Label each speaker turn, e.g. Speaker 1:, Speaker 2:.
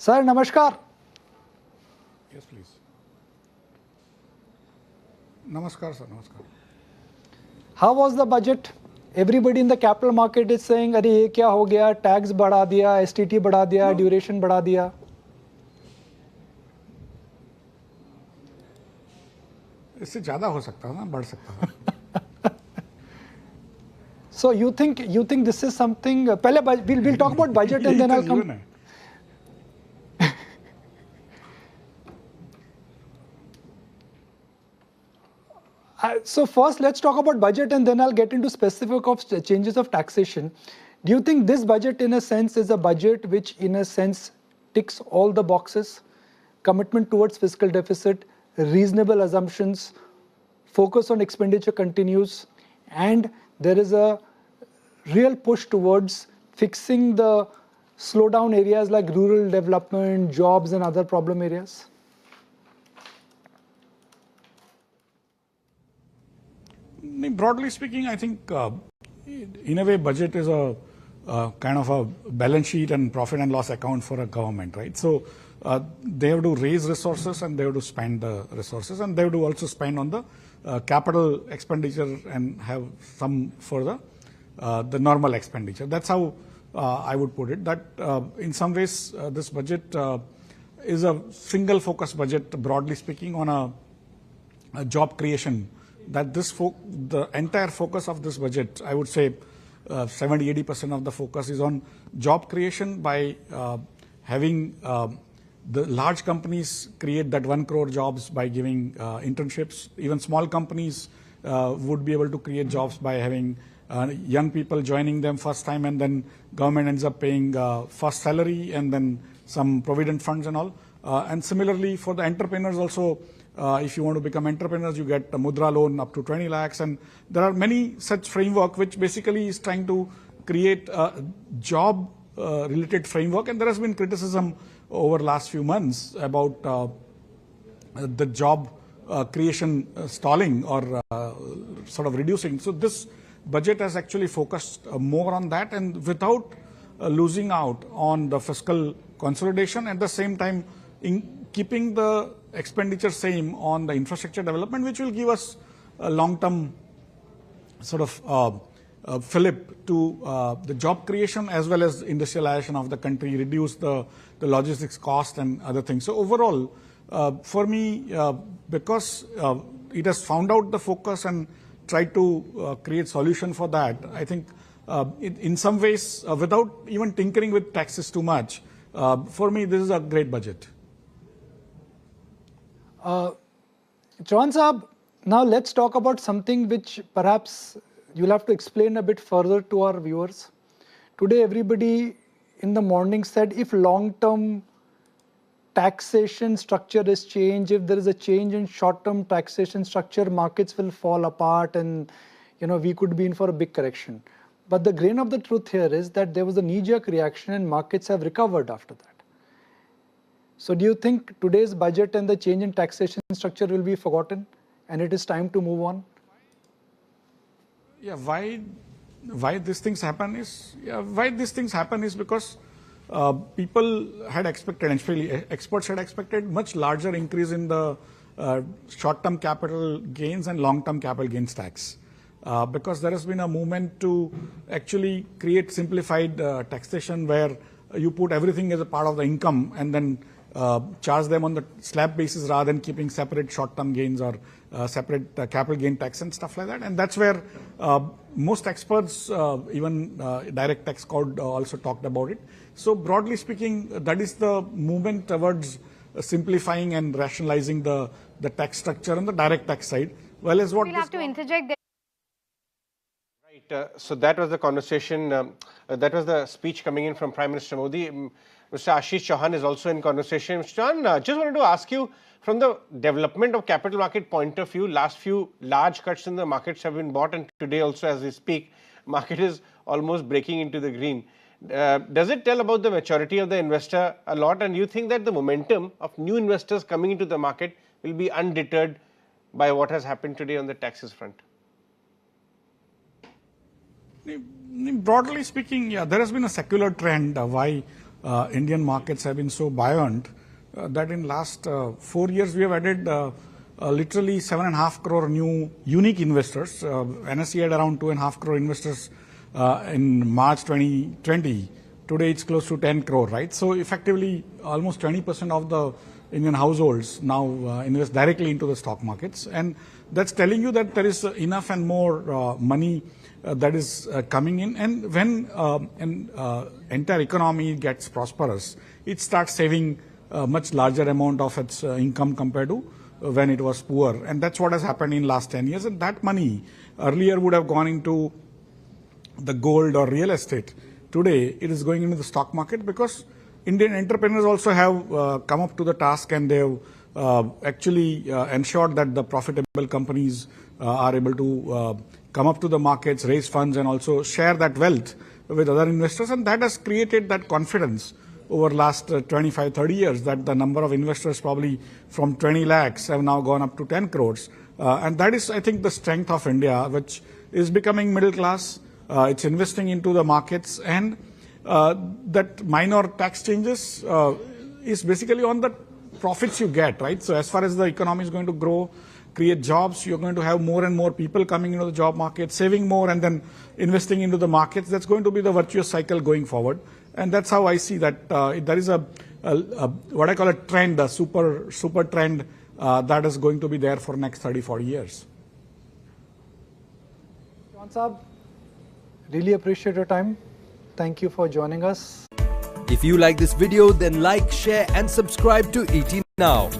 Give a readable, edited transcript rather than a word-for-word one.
Speaker 1: Sir, namaskar.
Speaker 2: Yes, please. Namaskar, sir. Namaskar.
Speaker 1: How was the budget? Everybody in the capital market is saying, "अरे ये क्या हो गया? Tax बढ़ा दिया, STT बढ़ा दिया, duration बढ़ा दिया."
Speaker 2: इससे ज़्यादा हो सकता है ना, बढ़ सकता है.
Speaker 1: So you think this is something? पहले we'll talk about budget and then I'll come. So first, let's talk about budget and then I'll get into specific of changes of taxation. Do you think this budget in a sense is a budget which in a sense ticks all the boxes? Commitment towards fiscal deficit, reasonable assumptions, focus on expenditure continues, and there is a real push towards fixing the slowdown areas like rural development, jobs and other problem areas?
Speaker 2: Broadly speaking, I think in a way budget is a kind of a balance sheet and profit and loss account for a government, right? So they have to raise resources and they have to spend the resources and they have to also spend on the capital expenditure and have some for the normal expenditure. That's how I would put it. That in some ways this budget is a single focus budget, broadly speaking, on a job creation. That the entire focus of this budget, I would say 70-80% of the focus is on job creation by having the large companies create that 1 crore jobs by giving internships. Even small companies would be able to create jobs by having young people joining them first time, and then government ends up paying first salary and then some provident funds and all. And similarly for the entrepreneurs also, if you want to become entrepreneurs, you get a Mudra loan up to 20 lakhs. And there are many such framework which basically is trying to create a job related framework. And there has been criticism over last few months about the job creation stalling or sort of reducing. So this budget has actually focused more on that and without losing out on the fiscal consolidation, at the same time in keeping the expenditure same on the infrastructure development, which will give us a long-term sort of fillip to the job creation as well as industrialization of the country, reduce the logistics cost and other things. So overall, for me, because it has found out the focus and tried to create solution for that, I think in some ways, without even tinkering with taxes too much, for me, this is a great budget.
Speaker 1: Chauhan Saab, now let's talk about something which perhaps you'll have to explain a bit further to our viewers. Today, everybody in the morning said if long-term taxation structure is changed, if there is a change in short-term taxation structure, markets will fall apart and we could be in for a big correction. But the grain of the truth here is that there was a knee-jerk reaction and markets have recovered after that. So do you think today's budget and the change in taxation structure will be forgotten and it is time to move on?
Speaker 2: Yeah, why these things happen is because people had expected, and especially experts had expected, much larger increase in the short-term capital gains and long-term capital gains tax. Because there has been a movement to actually create simplified taxation where you put everything as a part of the income and then charge them on the slab basis rather than keeping separate short-term gains or separate capital gain tax and stuff like that. And that's where most experts, even direct tax code also talked about it. So broadly speaking, that is the movement towards simplifying and rationalizing the tax structure on the direct tax side. Well, as what
Speaker 3: we'll have to interject there.
Speaker 4: Right. So that was the conversation. That was the speech coming in from Prime Minister Modi. Mr. Ashish Chauhan is also in conversation. Mr. Chauhan, just wanted to ask you, from the development of capital market point of view, last few large cuts in the markets have been bought, and today also as we speak, market is almost breaking into the green. Does it tell about the maturity of the investor a lot? And you think that the momentum of new investors coming into the market will be undeterred by what has happened today on the taxes front?
Speaker 2: Broadly speaking, yeah, there has been a secular trend why Indian markets have been so buoyant that in last 4 years we have added literally 7.5 crore new unique investors. NSE had around 2.5 crore investors in March 2020. Today it's close to 10 crore, right? So effectively almost 20% of the Indian households now invest directly into the stock markets, and that's telling you that there is enough and more money that is coming in. And when an entire economy gets prosperous, it starts saving a much larger amount of its income compared to when it was poor, and that's what has happened in last 10 years. And that money earlier would have gone into the gold or real estate. Today it is going into the stock market because Indian entrepreneurs also have come up to the task, and they have actually ensured that the profitable companies are able to come up to the markets, raise funds, and also share that wealth with other investors. And that has created that confidence over last 25, 30 years, that the number of investors probably from 20 lakhs have now gone up to 10 crores. And that is, I think, the strength of India, which is becoming middle class. It's investing into the markets, and that minor tax changes is basically on the profits you get, right? So as far as the economy is going to grow, create jobs, you're going to have more and more people coming into the job market, saving more, and then investing into the markets. That's going to be the virtuous cycle going forward. And that's how I see that there is a what I call a trend, a super trend that is going to be there for next 30, 40 years.
Speaker 1: Chauhan Saab, really appreciate your time. Thank you for joining us.
Speaker 3: If you like this video, then like, share and subscribe to ET Now.